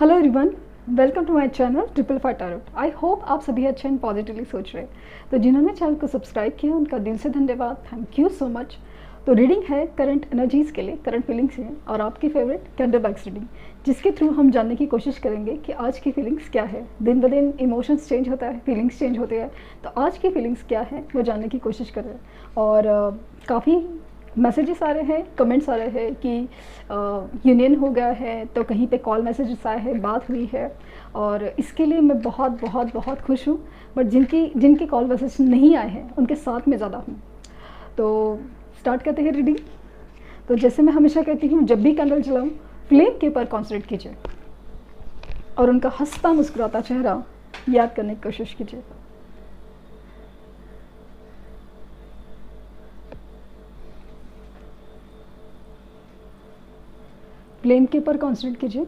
Hello everyone, welcome to my channel triple five tarot. I hope आप सभी अच्छे and positively सोच रहे हैं। तो जिन्होंने चैनल को सब्सक्राइब किया उनका दिल से धन्यवाद, थैंक यू सो मच। तो रीडिंग है करंट एनर्जीज़ के लिए, करंट फीलिंग्स हैं और आपकी फेवरेट कैंडल बैग्स रीडिंग, जिसके थ्रू हम जानने की कोशिश करेंगे कि आज की फीलिंग्स क्या है। दिन ब दिन इमोशंस चेंज होता है, फीलिंग्स चेंज होते हैं, तो आज की फीलिंग्स क्या है वो जानने की कोशिश कर रहे हैं। और काफ़ी मैसेजेस आ रहे हैं, कमेंट्स आ रहे हैं कि यूनियन हो गया है, तो कहीं पे कॉल मैसेजेस आए हैं, बात हुई है, और इसके लिए मैं बहुत बहुत बहुत खुश हूँ। बट जिनके कॉल मैसेज नहीं आए हैं उनके साथ में ज़्यादा हूँ। तो स्टार्ट करते हैं रीडिंग। तो जैसे मैं हमेशा कहती हूँ, जब भी कैंडल जलाऊँ फ्लेम के ऊपर कॉन्सेंट्रेट कीजिए और उनका हंसता मुस्कुराता चेहरा याद करने की कोशिश कीजिए। फ्लेम के ऊपर कॉन्सेंट्रेट कीजिए।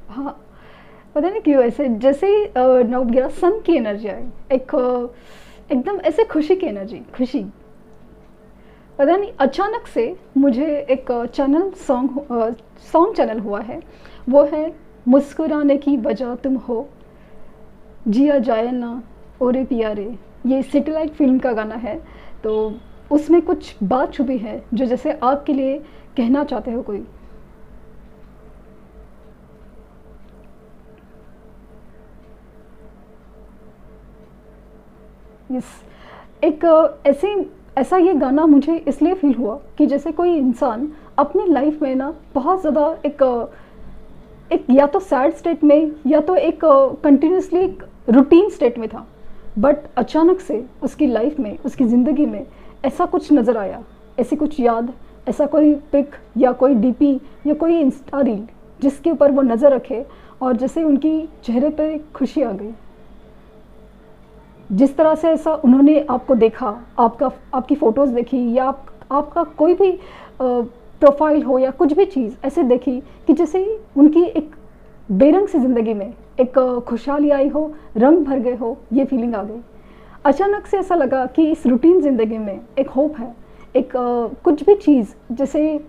हाँ, पता नहीं क्यों ऐसे जैसे ही नॉब गिरा, सन की एनर्जी आई, एकदम ऐसे खुशी की एनर्जी, खुशी। पता नहीं अचानक से मुझे एक सॉन्ग चैनल हुआ है, वो है मुस्कुराने की वजह तुम हो, जिया जाए ना ओरे पिया रे। ये सैटेलाइट फिल्म का गाना है। तो उसमें कुछ बात छुपी है जो जैसे आपके लिए कहना चाहते हो कोई। यस, एक ऐसा ये गाना मुझे इसलिए फील हुआ कि जैसे कोई इंसान अपनी लाइफ में ना बहुत ज़्यादा एक या तो सैड स्टेट में या तो एक कंटिन्यूसली एक रूटीन स्टेट में था, बट अचानक से उसकी लाइफ में, उसकी ज़िंदगी में ऐसा कुछ नज़र आया, ऐसी कुछ याद, ऐसा कोई पिक या कोई डीपी या कोई इंस्टा रील जिसके ऊपर वो नज़र रखे और जैसे उनकी चेहरे पर खुशी आ गई। जिस तरह से ऐसा उन्होंने आपको देखा, आपकी फ़ोटोज़ देखी या आपका कोई भी प्रोफाइल हो या कुछ भी चीज़ ऐसे देखी कि जैसे उनकी एक बेरंग सी ज़िंदगी में एक खुशहाली आई हो, रंग भर गए हो, ये फीलिंग आ गई। अचानक से ऐसा लगा कि इस रूटीन ज़िंदगी में एक होप है, एक कुछ भी चीज़, जैसे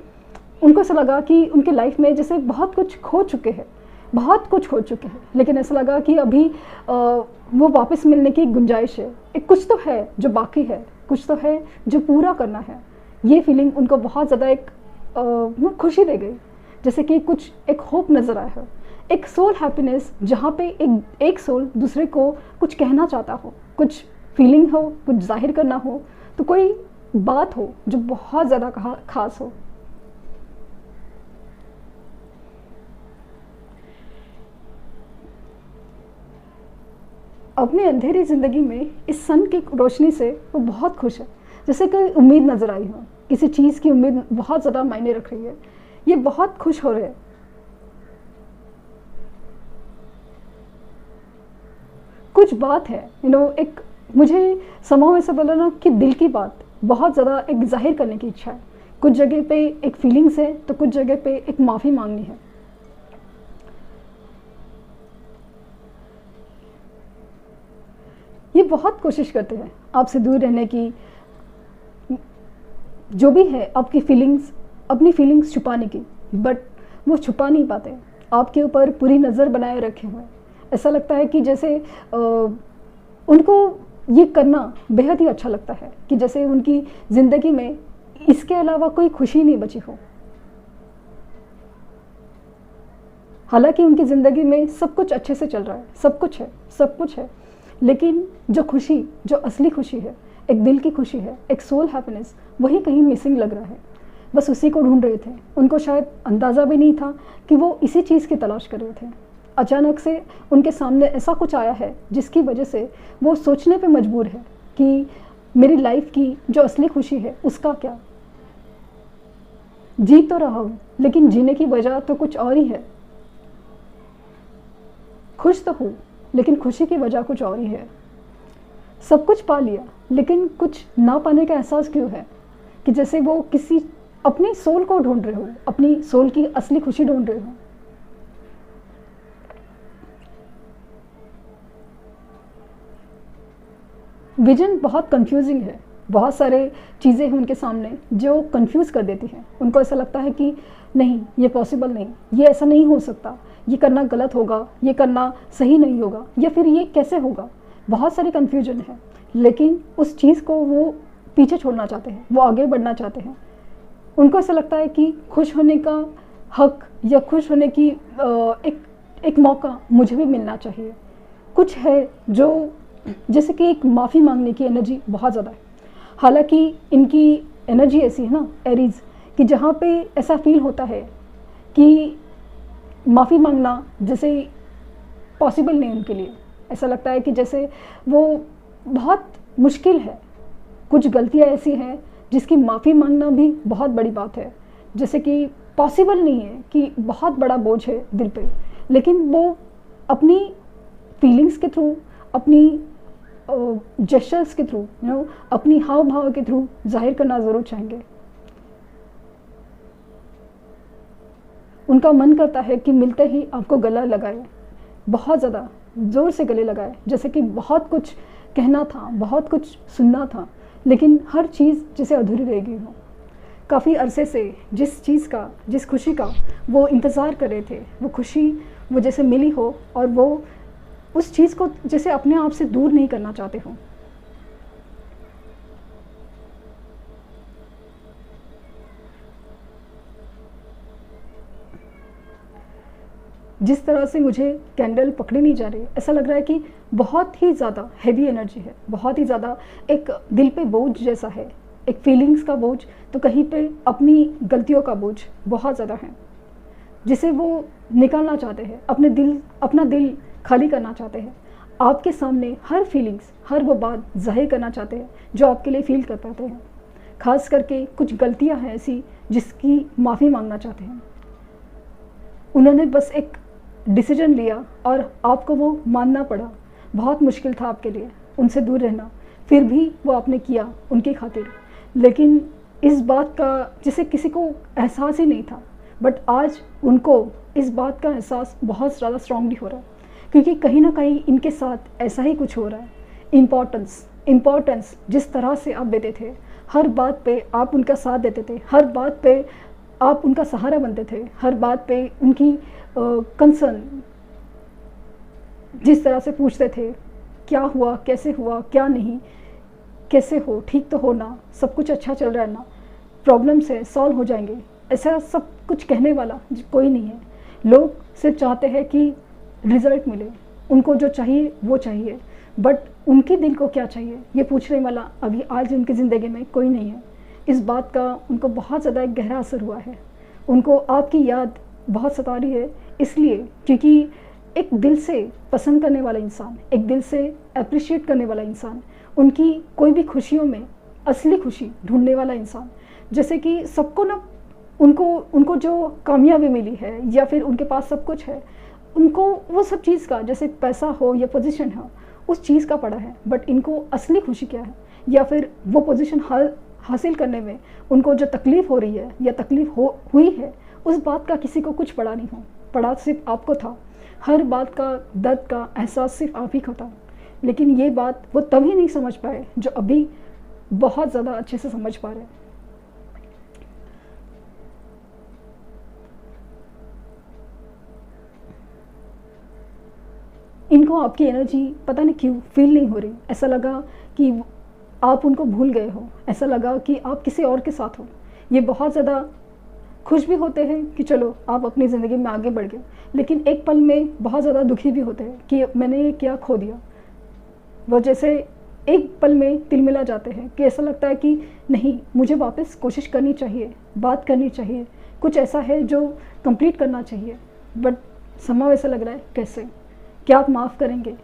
उनको ऐसा लगा कि उनके लाइफ में जैसे बहुत कुछ खो चुके हैं, बहुत कुछ खो चुके हैं, लेकिन ऐसा लगा कि अभी वो वापस मिलने की गुंजाइश है, एक कुछ तो है जो बाकी है, कुछ तो है जो पूरा करना है। ये फीलिंग उनको बहुत ज़्यादा एक वो खुशी दे गई, जैसे कि कुछ एक होप नज़र आया है, एक सोल हैप्पीनेस, जहाँ पे एक सोल दूसरे को कुछ कहना चाहता हो, कुछ फीलिंग हो, कुछ जाहिर करना हो, तो कोई बात हो जो बहुत ज़्यादा खास हो। अपनी अंधेरी ज़िंदगी में इस सन की रोशनी से वो बहुत खुश है, जैसे कोई उम्मीद नज़र आई हो, किसी चीज़ की उम्मीद बहुत ज़्यादा मायने रख रही है, ये बहुत खुश हो रहे हैं। कुछ बात है, एक मुझे समाव ऐसा बोला ना कि दिल की बात बहुत ज़्यादा एक जाहिर करने की इच्छा है। कुछ जगह पे एक फीलिंग्स है तो कुछ जगह पे एक माफ़ी मांगनी है। ये बहुत कोशिश करते हैं आपसे दूर रहने की, जो भी है आपकी फीलिंग्स, अपनी फीलिंग्स छुपाने की, बट वो छुपा नहीं पाते, आपके ऊपर पूरी नज़र बनाए रखे हुए। ऐसा लगता है कि जैसे उनको ये करना बेहद ही अच्छा लगता है कि जैसे उनकी ज़िंदगी में इसके अलावा कोई खुशी नहीं बची हो। हालांकि उनकी ज़िंदगी में सब कुछ अच्छे से चल रहा है, सब कुछ है, लेकिन जो खुशी, जो असली खुशी है, एक दिल की खुशी है, एक सोल हैप्पीनेस, वही कहीं मिसिंग लग रहा है। बस उसी को ढूंढ रहे थे। उनको शायद अंदाज़ा भी नहीं था कि वो इसी चीज़ की तलाश कर रहे थे। अचानक से उनके सामने ऐसा कुछ आया है जिसकी वजह से वो सोचने पे मजबूर है कि मेरी लाइफ की जो असली खुशी है उसका क्या। जी तो रहा हूँ, लेकिन जीने की वजह तो कुछ और ही है। खुश तो हूँ, लेकिन खुशी की वजह कुछ और ही है। सब कुछ पा लिया, लेकिन कुछ ना पाने का एहसास क्यों है, कि जैसे वो किसी अपनी सोल को ढूंढ रहे हो, अपनी सोल की असली खुशी ढूंढ रहे हो। विजन बहुत कंफ्यूजिंग है, बहुत सारे चीज़ें हैं उनके सामने जो कंफ्यूज कर देती हैं। उनको ऐसा लगता है कि नहीं, ये पॉसिबल नहीं, ये ऐसा नहीं हो सकता, ये करना गलत होगा, ये करना सही नहीं होगा, या फिर ये कैसे होगा। बहुत सारी कन्फ्यूजन है, लेकिन उस चीज़ को वो पीछे छोड़ना चाहते हैं, वो आगे बढ़ना चाहते हैं। उनको ऐसा लगता है कि खुश होने का हक या खुश होने की एक मौका मुझे भी मिलना चाहिए। कुछ है जो जैसे कि एक माफ़ी मांगने की एनर्जी बहुत ज़्यादा है। हालांकि इनकी एनर्जी ऐसी है ना, एरीज, कि जहाँ पे ऐसा फील होता है कि माफ़ी मांगना जैसे पॉसिबल नहीं उनके लिए। ऐसा लगता है कि जैसे वो बहुत मुश्किल है, कुछ गलतियाँ ऐसी हैं जिसकी माफ़ी मांगना भी बहुत बड़ी बात है। जैसे कि पॉसिबल नहीं है कि बहुत बड़ा बोझ है दिल पे, लेकिन वो अपनी फीलिंग्स के थ्रू, अपनी जेस्चर्स के थ्रू, अपनी हाव भाव के थ्रू जाहिर करना ज़रूर चाहेंगे। उनका मन करता है कि मिलते ही आपको गला लगाए, बहुत ज़्यादा ज़ोर से गले लगाए, जैसे कि बहुत कुछ कहना था, बहुत कुछ सुनना था, लेकिन हर चीज़ जैसे अधूरी रह गई हो। काफ़ी अरसे से जिस चीज़ का, जिस खुशी का वो इंतज़ार कर रहे थे, वो खुशी वो जैसे मिली हो, और वो उस चीज़ को जैसे अपने आप से दूर नहीं करना चाहते हो। जिस तरह से मुझे कैंडल पकड़ी नहीं जा रही, ऐसा लग रहा है कि बहुत ही ज़्यादा हैवी एनर्जी है, बहुत ही ज़्यादा एक दिल पे बोझ जैसा है, एक फीलिंग्स का बोझ, तो कहीं पे अपनी गलतियों का बोझ बहुत ज़्यादा है, जिसे वो निकालना चाहते हैं। अपना दिल खाली करना चाहते हैं। आपके सामने हर फीलिंग्स, हर वो बात जाहिर करना चाहते हैं जो आपके लिए फील कर पाते हैं। खास करके कुछ गलतियां हैं ऐसी जिसकी माफ़ी मांगना चाहते हैं। उन्होंने बस एक डिसीजन लिया और आपको वो मानना पड़ा। बहुत मुश्किल था आपके लिए उनसे दूर रहना, फिर भी वो आपने किया उनकी खातिर। लेकिन इस बात का जिसे किसी को एहसास ही नहीं था, बट आज उनको इस बात का एहसास बहुत ज़्यादा स्ट्रांगली हो रहा है, क्योंकि कहीं ना कहीं इनके साथ ऐसा ही कुछ हो रहा है। इम्पोर्टेंस जिस तरह से आप देते थे, हर बात पे आप उनका साथ देते थे, हर बात पे आप उनका सहारा बनते थे, हर बात पे उनकी कंसर्न जिस तरह से पूछते थे, क्या हुआ, कैसे हुआ, क्या नहीं, कैसे हो, ठीक तो हो ना, सब कुछ अच्छा चल रहा है ना, प्रॉब्लम्स है सॉल्व हो जाएंगे, ऐसा सब कुछ कहने वाला कोई नहीं है। लोग सिर्फ चाहते हैं कि रिजल्ट मिले, उनको जो चाहिए वो चाहिए, बट उनके दिल को क्या चाहिए ये पूछने वाला अभी आज उनकी ज़िंदगी में कोई नहीं है। इस बात का उनको बहुत ज़्यादा एक गहरा असर हुआ है। उनको आपकी याद बहुत सता रही है, इसलिए क्योंकि एक दिल से पसंद करने वाला इंसान, एक दिल से अप्रिशिएट करने वाला इंसान, उनकी कोई भी खुशियों में असली खुशी ढूंढने वाला इंसान, जैसे कि सबको ना उनको जो कामयाबी मिली है या फिर उनके पास सब कुछ है, उनको वो सब चीज़ का, जैसे पैसा हो या पोजीशन हो, उस चीज़ का पड़ा है, बट इनको असली खुशी क्या है या फिर वो पोजीशन हासिल करने में उनको जो तकलीफ़ हो रही है या तकलीफ़ हुई है, उस बात का किसी को कुछ पड़ा नहीं हो। पड़ा सिर्फ आपको था। हर बात का दर्द का एहसास सिर्फ आप ही को था, लेकिन ये बात वो तभी नहीं समझ पाए जो अभी बहुत ज़्यादा अच्छे से समझ पा रहे हैं। इनको आपकी एनर्जी पता नहीं क्यों फील नहीं हो रही। ऐसा लगा कि आप उनको भूल गए हो, ऐसा लगा कि आप किसी और के साथ हो। ये बहुत ज़्यादा खुश भी होते हैं कि चलो आप अपनी ज़िंदगी में आगे बढ़ गए, लेकिन एक पल में बहुत ज़्यादा दुखी भी होते हैं कि मैंने ये क्या खो दिया। वो जैसे एक पल में तिलमिला जाते हैं कि ऐसा लगता है कि नहीं, मुझे वापस कोशिश करनी चाहिए, बात करनी चाहिए, कुछ ऐसा है जो कंप्लीट करना चाहिए, बट समय ऐसा लग रहा है कैसे, क्या आप माफ़ करेंगे?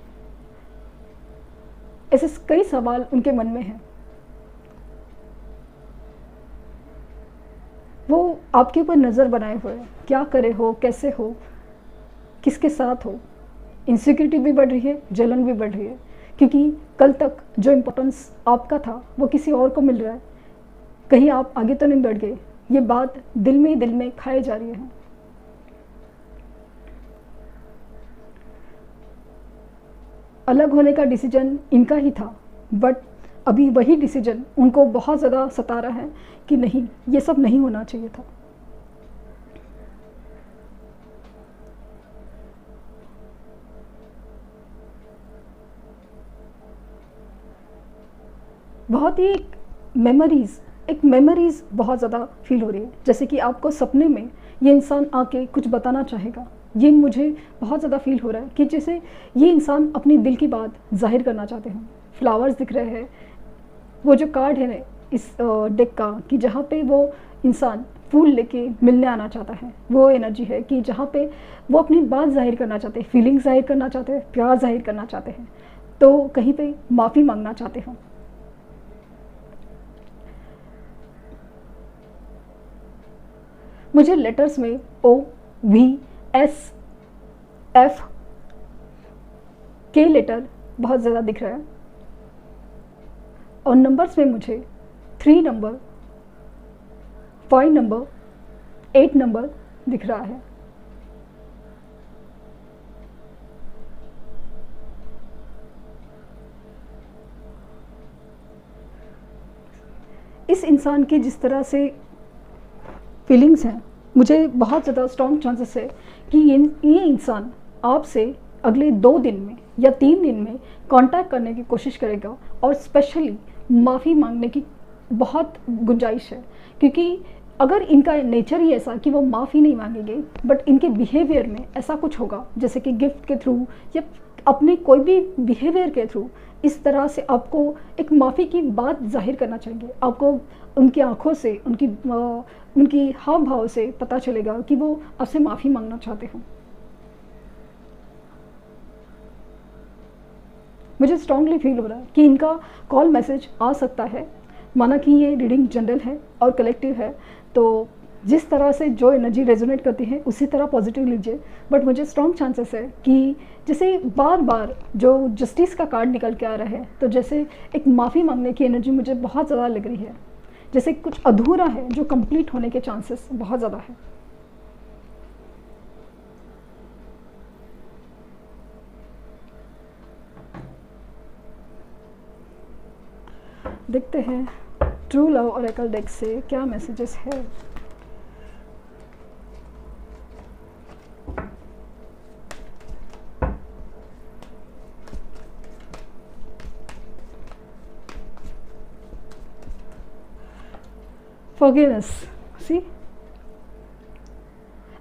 ऐसे कई सवाल उनके मन में हैं। वो आपके ऊपर नज़र बनाए हुए हैं, क्या करे हो, कैसे हो, किसके साथ हो। इनसिक्योरिटी भी बढ़ रही है, जलन भी बढ़ रही है, क्योंकि कल तक जो इम्पोर्टेंस आपका था वो किसी और को मिल रहा है। कहीं आप आगे तो नहीं बढ़ गए, ये बात दिल में ही दिल में खाए जा रही है। अलग होने का डिसीजन इनका ही था, बट अभी वही डिसीजन उनको बहुत ज़्यादा सता रहा है कि नहीं, ये सब नहीं होना चाहिए था। बहुत ही एक मेमोरीज़ बहुत ज़्यादा फील हो रही है, जैसे कि आपको सपने में ये इंसान आके कुछ बताना चाहेगा। ये मुझे बहुत ज़्यादा फील हो रहा है कि जैसे ये इंसान अपनी दिल की बात जाहिर करना चाहते हैं। फ्लावर्स दिख रहे हैं, वो जो कार्ड है ना इस डेक का, कि जहाँ पे वो इंसान फूल लेके मिलने आना चाहता है, वो एनर्जी है कि जहाँ पे वो अपनी बात जाहिर करना चाहते हैं, फीलिंग्स जाहिर करना चाहते हैं, प्यार जाहिर करना चाहते हैं, तो कहीं पे माफ़ी मांगना चाहते हो। मुझे लेटर्स में OVSF के लेटर बहुत ज़्यादा दिख रहा है, और नंबर्स में मुझे 3 नंबर, 5 नंबर, 8 नंबर दिख रहा है। इस इंसान के जिस तरह से फीलिंग्स हैं, मुझे बहुत ज़्यादा स्ट्रॉन्ग चांसेस है कि ये इंसान आपसे अगले 2 दिन में या 3 दिन में कांटेक्ट करने की कोशिश करेगा, और स्पेशली माफ़ी मांगने की बहुत गुंजाइश है, क्योंकि अगर इनका नेचर ही ऐसा कि वो माफ़ी नहीं मांगेंगे, बट इनके बिहेवियर में ऐसा कुछ होगा, जैसे कि गिफ्ट के थ्रू या अपने कोई भी बिहेवियर के थ्रू इस तरह से आपको एक माफ़ी की बात जाहिर करना चाहेंगे। आपको उनकी आंखों से, उनकी हाव भाव से पता चलेगा कि वो आपसे माफ़ी मांगना चाहते हो। मुझे स्ट्रांगली फील हो रहा है कि इनका कॉल मैसेज आ सकता है। माना कि ये रीडिंग जनरल है और कलेक्टिव है, तो जिस तरह से जो एनर्जी रेजोनेट करती है उसी तरह पॉजिटिव लीजिए, बट मुझे स्ट्रॉन्ग चांसेस है कि जैसे बार बार जो जस्टिस का कार्ड निकल के आ रहा है, तो जैसे एक माफ़ी मांगने की एनर्जी मुझे बहुत ज़्यादा लग रही है, जैसे कुछ अधूरा है जो कंप्लीट होने के चांसेस बहुत ज़्यादा है। देखते हैं ट्रू लव ऑरेकल डेक से क्या मैसेजेस है। फॉरगिवनेस, सी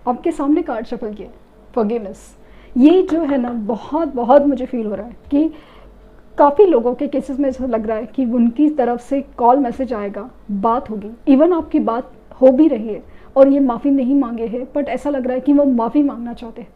आपके सामने कार्ड शफल किए फॉरगिवनेस। ये जो है ना बहुत बहुत मुझे फील हो रहा है कि काफ़ी लोगों के केसेस में ऐसा लग रहा है कि उनकी तरफ से कॉल मैसेज आएगा, बात होगी, इवन आपकी बात हो भी रही है और ये माफ़ी नहीं मांगे हैं, बट ऐसा लग रहा है कि वो माफ़ी मांगना चाहते हैं।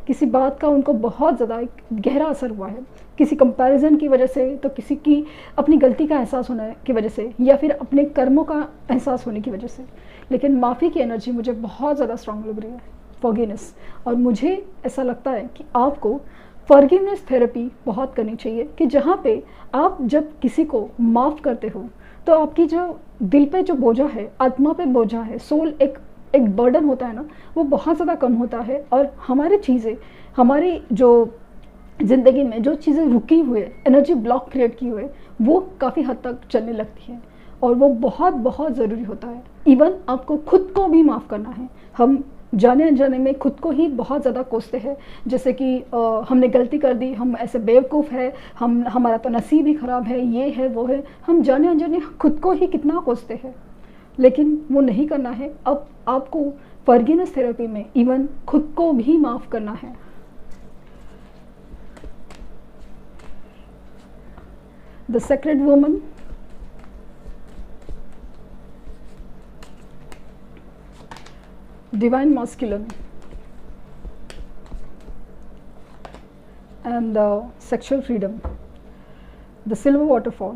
किसी बात का उनको बहुत ज़्यादा एक गहरा असर हुआ है, किसी कंपैरिजन की वजह से, तो किसी की अपनी गलती का एहसास होने की वजह से, या फिर अपने कर्मों का एहसास होने की वजह से। लेकिन माफ़ी की एनर्जी मुझे बहुत ज़्यादा स्ट्रांग लग रही है, फॉरगिवनेस। और मुझे ऐसा लगता है कि आपको फॉरगिवनेस थेरेपी बहुत करनी चाहिए, कि जहाँ पे आप जब किसी को माफ़ करते हो तो आपकी जो दिल पे जो बोझा है, आत्मा पे बोझा है, सोल एक बर्डन होता है ना, वो बहुत ज़्यादा कम होता है, और हमारी चीज़ें, हमारी जो ज़िंदगी में जो चीज़ें रुकी हुई है, एनर्जी ब्लॉक क्रिएट की हुई है, वो काफ़ी हद तक चलने लगती है, और वो बहुत बहुत ज़रूरी होता है। इवन आपको खुद को भी माफ़ करना है। हम जाने अनजाने में खुद को ही बहुत ज़्यादा कोसते हैं, जैसे कि हमने गलती कर दी, हम ऐसे बेवकूफ़ है, हमारा तो नसीब ही ख़राब है, ये है वो है, हम जाने अनजाने खुद को ही कितना कोसते हैं। लेकिन वो नहीं करना है। अब आपको फॉरगिवनेस थेरेपी में इवन खुद को भी माफ़ करना है। The sacred woman, divine masculine and sexual freedom, the silver waterfall।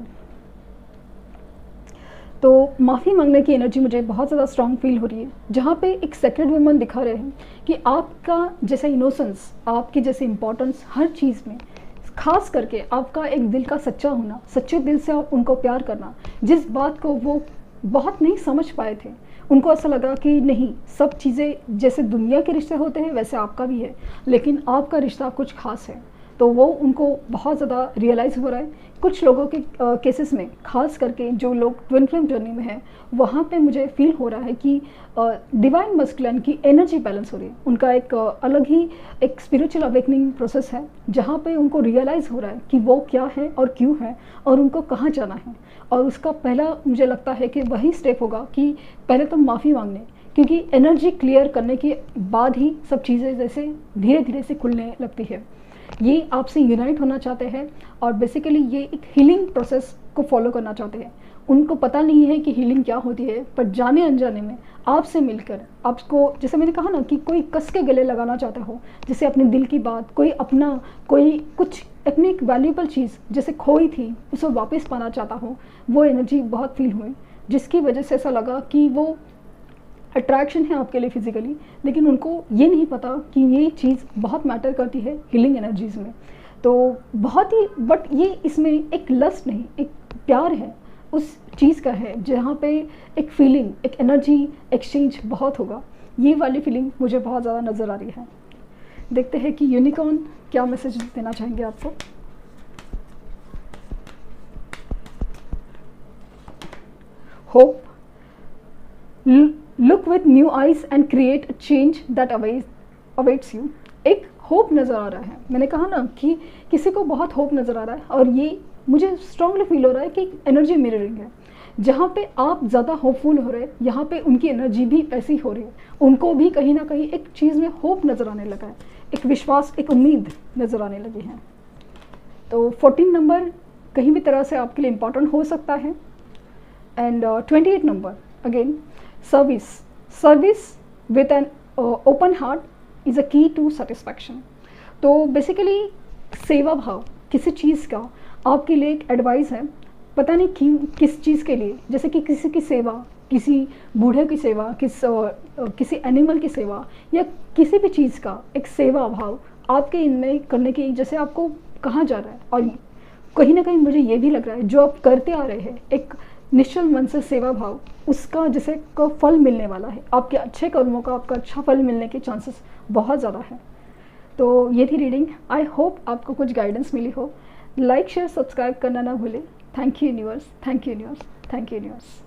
तो माफ़ी मांगने की एनर्जी मुझे बहुत ज़्यादा स्ट्रॉन्ग फील हो रही है, जहाँ पे एक सेक्रेड वुमन दिखा रहे हैं कि आपका जैसा इनोसेंस, आपकी जैसी इम्पोर्टेंस हर चीज़ में, खास करके आपका एक दिल का सच्चा होना, सच्चे दिल से आप उनको प्यार करना, जिस बात को वो बहुत नहीं समझ पाए थे, उनको ऐसा लगा कि नहीं, सब चीज़ें जैसे दुनिया के रिश्ते होते हैं वैसे आपका भी है, लेकिन आपका रिश्ता कुछ खास है। तो वो उनको बहुत ज़्यादा रियलाइज़ हो रहा है। कुछ लोगों के केसेस में, खास करके जो लोग ट्विन फ्लेम जर्नी में हैं, वहाँ पे मुझे फील हो रहा है कि डिवाइन मस्कुलिन की एनर्जी बैलेंस हो रही है। उनका एक अलग ही एक स्पिरिचुअल अवेकनिंग प्रोसेस है, जहाँ पे उनको रियलाइज़ हो रहा है कि वो क्या है और क्यों है और उनको कहाँ जाना है। और उसका पहला मुझे लगता है कि वही स्टेप होगा कि पहले तो माफ़ी मांगने, क्योंकि एनर्जी क्लियर करने के बाद ही सब चीज़ें जैसे धीरे धीरे से खुलने लगती है। ये आपसे यूनाइट होना चाहते हैं और बेसिकली ये एक हीलिंग प्रोसेस को फॉलो करना चाहते हैं। उनको पता नहीं है कि हीलिंग क्या होती है, पर जाने अनजाने में आपसे मिलकर, आपको जैसे मैंने कहा ना कि कोई कस के गले लगाना चाहता हो, जैसे अपने दिल की बात, कोई अपना, कोई कुछ अपनी एक वैल्यूएबल चीज़ जैसे खोई थी उसे वापस पाना चाहता हो, वो एनर्जी बहुत फील हुई, जिसकी वजह से ऐसा लगा कि वो अट्रैक्शन है आपके लिए फिजिकली, लेकिन उनको ये नहीं पता कि ये चीज़ बहुत मैटर करती है हीलिंग एनर्जीज़ में। तो बहुत ही, बट ये इसमें एक लस्ट नहीं, एक प्यार है उस चीज़ का है, जहाँ पे एक फीलिंग, एक एनर्जी एक्सचेंज बहुत होगा। ये वाली फीलिंग मुझे बहुत ज़्यादा नज़र आ रही है। देखते हैं कि यूनिकॉर्न क्या मैसेज देना चाहेंगे आपको। Hope, look with new eyes and create a change that awaits you. एक होप नज़र आ रहा है। मैंने कहा ना कि किसी को बहुत होप नज़र आ रहा है, और ये मुझे स्ट्रांगली फील हो रहा है कि एनर्जी मिररिंग है। जहाँ पे आप ज़्यादा होपफुल हो रहे हैं, यहाँ पे उनकी एनर्जी भी ऐसी हो रही है। उनको भी कहीं ना कहीं एक चीज़ में होप नज़र आने लगा है, एक विश्वास, एक उम्मीद नज़र आने लगी है। तो 14 नंबर कहीं भी तरह से आपके लिए इम्पॉर्टेंट हो सकता है। And 28 number again, service with an open heart is a की टू सेटिस्फैक्शन। तो बेसिकली सेवा भाव किसी चीज़ का आपके लिए एक एडवाइस है, पता नहीं क्यों, किस चीज़ के लिए, जैसे कि किसी की सेवा, किसी बूढ़े की सेवा, किसी एनिमल की सेवा, या किसी भी चीज़ का एक सेवा भाव आपके इनमें करने की, जैसे आपको कहाँ जा रहा है। और कहीं ना कहीं मुझे ये भी लग रहा है जो आप करते आ रहे हैं, एक निश्चल मन से सेवा भाव, उसका जैसे का फल मिलने वाला है। आपके अच्छे कर्मों का आपका अच्छा फल मिलने के चांसेस बहुत ज़्यादा है। तो ये थी रीडिंग। आई होप आपको कुछ गाइडेंस मिली हो। लाइक, शेयर, सब्सक्राइब करना ना भूलें। Thank you universe, thank you universe, thank you universe.